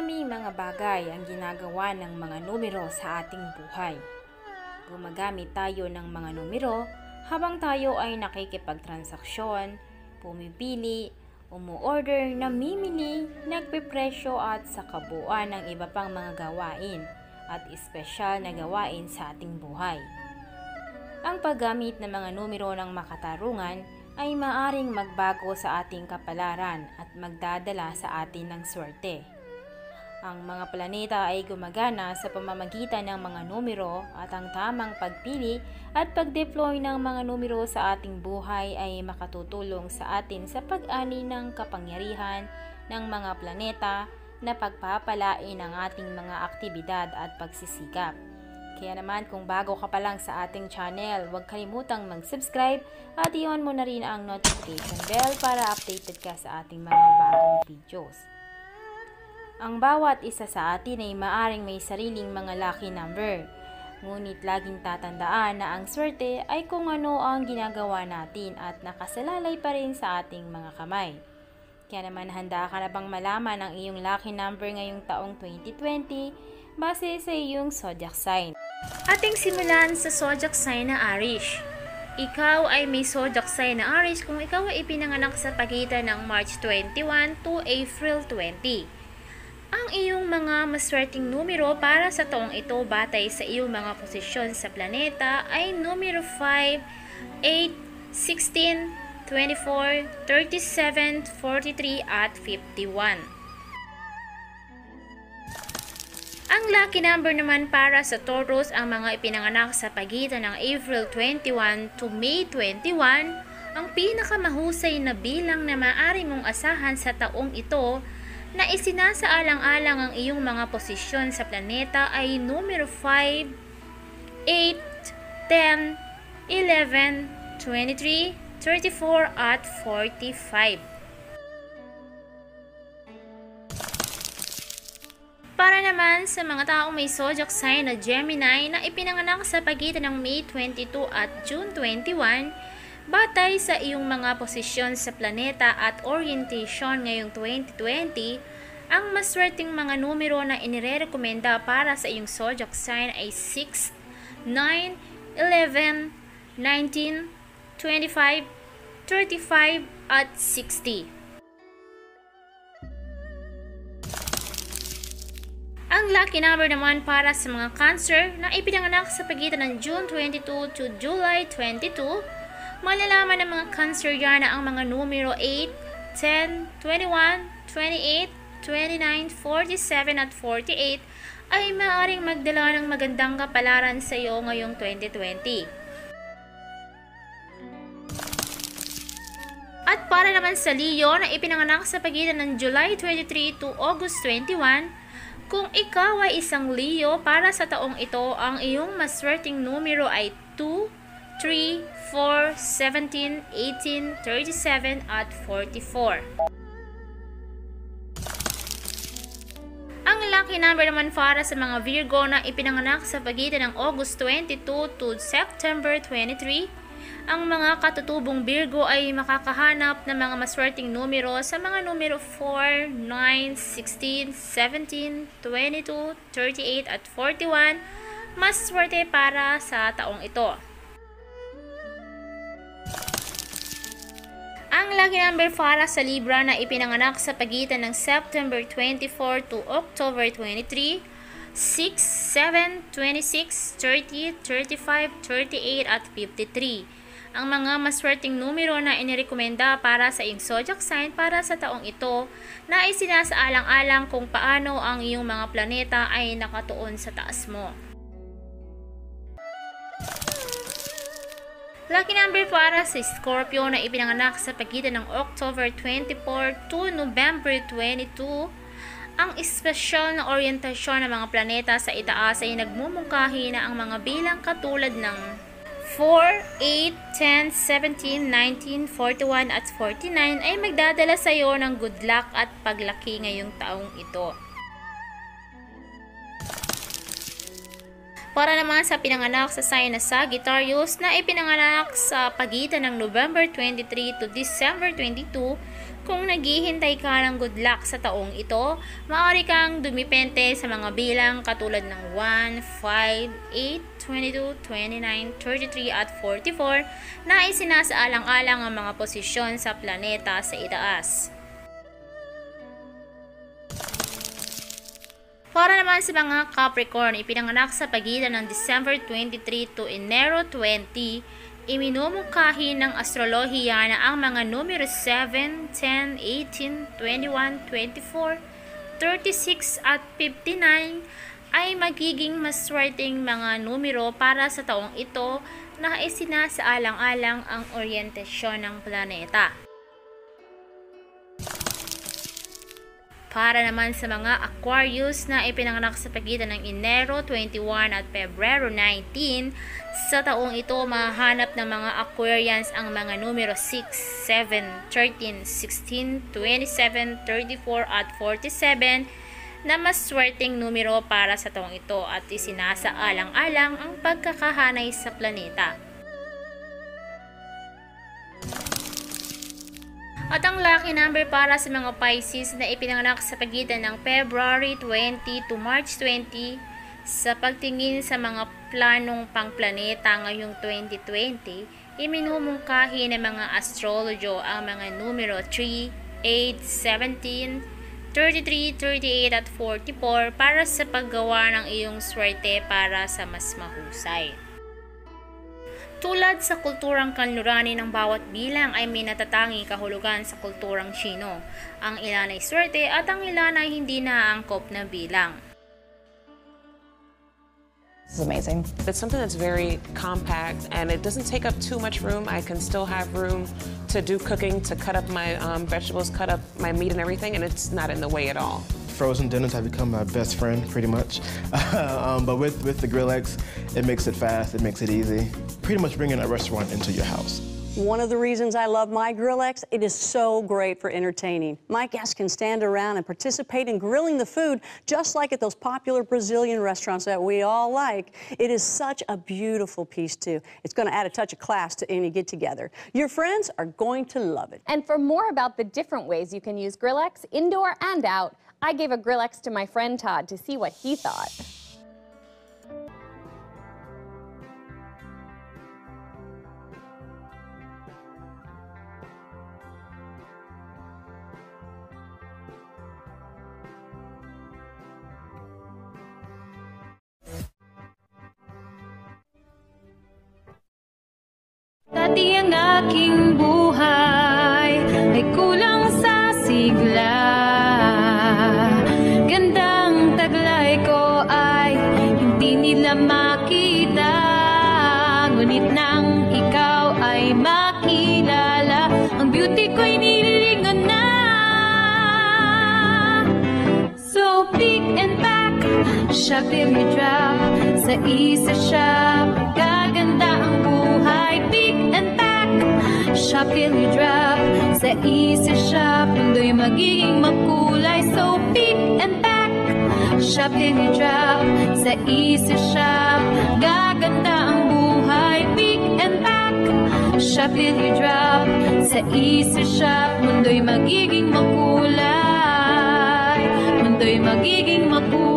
Maraming mga bagay ang ginagawa ng mga numero sa ating buhay. Gumagamit tayo ng mga numero habang tayo ay nakikipagtransaksyon, pumipili, umuorder, namimili, nagpipresyo at sa kabuuan ng iba pang mga gawain at espesyal na gawain sa ating buhay. Ang paggamit ng mga numero ng makatarungan ay maaring magbago sa ating kapalaran at magdadala sa atin ng swerte. Ang mga planeta ay gumagana sa pamamagitan ng mga numero at ang tamang pagpili at pag-deploy ng mga numero sa ating buhay ay makatutulong sa atin sa pag-ani ng kapangyarihan ng mga planeta na pagpapalain ang ating mga aktibidad at pagsisikap. Kaya naman kung bago ka pa lang sa ating channel, huwag kalimutang mag-subscribe at i-on mo na rin ang notification bell para updated ka sa ating mga bagong videos. Ang bawat isa sa atin ay maaring may sariling mga lucky number. Ngunit laging tatandaan na ang swerte ay kung ano ang ginagawa natin at nakasalalay pa rin sa ating mga kamay. Kaya naman handa ka na bang malaman ang iyong lucky number ngayong taong 2020 base sa iyong zodiac sign? Ating simulan sa zodiac sign na Aries. Ikaw ay may zodiac sign na Aries kung ikaw ay ipinanganak sa pagitan ng March 21 to April 20. Ang iyong mga maswerteng numero para sa taong ito batay sa iyong mga posisyon sa planeta ay numero 5, 8, 16, 24, 37, 43 at 51. Ang lucky number naman para sa Taurus ang mga ipinanganak sa pagitan ng April 21 to May 21, ang pinakamahusay na bilang na maaari mong asahan sa taong ito na isinasaalang-alang ang iyong mga posisyon sa planeta ay numero 5, 8, 10, 11, 23, 34 at 45. Para naman sa mga taong may zodiac sign na Gemini na ipinanganak sa pagitan ng May 22 at June 21, batay sa iyong mga posisyon sa planeta at orientation ngayong 2020, ang maswerteng mga numero na inirekomenda para sa iyong zodiac sign ay 6, 9, 11, 19, 25, 35 at 60. Ang lucky number naman para sa mga Cancer na ipinanganak sa pagitan ng June 22 to July 22, malalaman ng mga Canceriana ang mga numero 8, 10, 21, 28, 29, 47 at 48 ay maaaring magdala ng magandang kapalaran sa iyo ngayong 2020. At para naman sa Leo na ipinanganak sa pagitan ng July 23 to August 21, kung ikaw ay isang Leo para sa taong ito, ang iyong maswerteng numero ay 2, 3, 4, 17, 18, 37 at 44. Ang lucky number naman para sa mga Virgo na ipinanganak sa pagitan ng August 22 to September 23, ang mga katutubong Virgo ay makakahanap ng mga maswerteng numero sa mga numero 4, 9, 16, 17, 22, 38 at 41, mas swerte para sa taong ito. Ang lucky number para sa Libra na ipinanganak sa pagitan ng September 24 to October 23, 6, 7, 26, 30, 35, 38 at 53. Ang mga maswerteng numero na inirekomenda para sa iyong zodiac sign para sa taong ito na isinasaalang-alang kung paano ang iyong mga planeta ay nakatuon sa taas mo. Lucky number para sa Scorpio na ipinanganak sa pagitan ng October 24 to November 22, ang espesyal na oryentasyon ng mga planeta sa itaas ay nagmumungkahi na ang mga bilang katulad ng 4, 8, 10, 17, 19, 41 at 49 ay magdadala sa iyo ng good luck at paglaki ngayong taong ito. Para naman sa pinanganak sa sign na Sagittarius na ipinanganak sa pagitan ng November 23 to December 22, Kung naghihintay ka ng good luck sa taong ito, maaari kang dumipente sa mga bilang katulad ng 1, 5, 8, 22, 29, 33 at 44 na isinasaalang-alang ang mga posisyon sa planeta sa itaas. Para naman sa mga Capricorn, ipinanganak sa pagitan ng December 23 to Enero 20, iminumungkahi ng astrolohiya na ang mga numero 7, 10, 18, 21, 24, 36 at 59 ay magiging maswerteng mga numero para sa taong ito na isinasaalang-alang ang oryentasyon ng planeta. Para naman sa mga Aquarius na ipinanganak sa pagitan ng Enero 21 at Pebrero 19, sa taong ito mahanap ng mga Aquarians ang mga numero 6, 7, 13, 16, 27, 34 at 47 na maswerteng numero para sa taong ito at isinasaalang-alang ang pagkakahanay sa planeta. At ang lucky number para sa mga Pisces na ipinanganak sa pagitan ng February 20 to March 20 sa pagtingin sa mga planong pangplaneta ngayong 2020, iminumungkahi ng mga astrologo ang mga numero 3, 8, 17, 33, 38 at 44 para sa paggawa ng iyong swerte para sa mas mahusay. Tulad sa kulturang kanlurani ng bawat bilang ay may natatangi kahulugan sa kulturang Chino. Ang ilan ay swerte at ang ilan ay hindi naaangkop na bilang. This is amazing. It's something that's very compact and it doesn't take up too much room. I can still have room to do cooking, to cut up my vegetables, cut up my meat and everything, and it's not in the way at all. Frozen dinners have become my best friend, pretty much. But with the Grillex, it makes it fast, it makes it easy. Pretty much bringing a restaurant into your house. One of the reasons I love my Grillex, it is so great for entertaining. My guests can stand around and participate in grilling the food, just like at those popular Brazilian restaurants that we all like. It is such a beautiful piece, too. It's going to add a touch of class to any get-together. Your friends are going to love it. And for more about the different ways you can use Grillex, indoor and out, I gave a Grillex to my friend Todd to see what he thought. Dati ang aking buhay ay kulang sa sigla. Gandang taglay ko ay hindi nila makita. Ngunit nang ikaw ay makilala, ang beauty ko'y nililingon na. So pick and pack, shop till you drop. Sa isa shop, gaganda ang buhay. Pick and pack, shop till you drop. Sa isa shop, mundo'y magiging makulay. So pick and pack, shop till you drop. Sa isa shop, gaganda ang buhay. Pick and pack, shop till you drop. Sa isa shop, mundo'y magiging makulay. Mundo'y magiging makulay.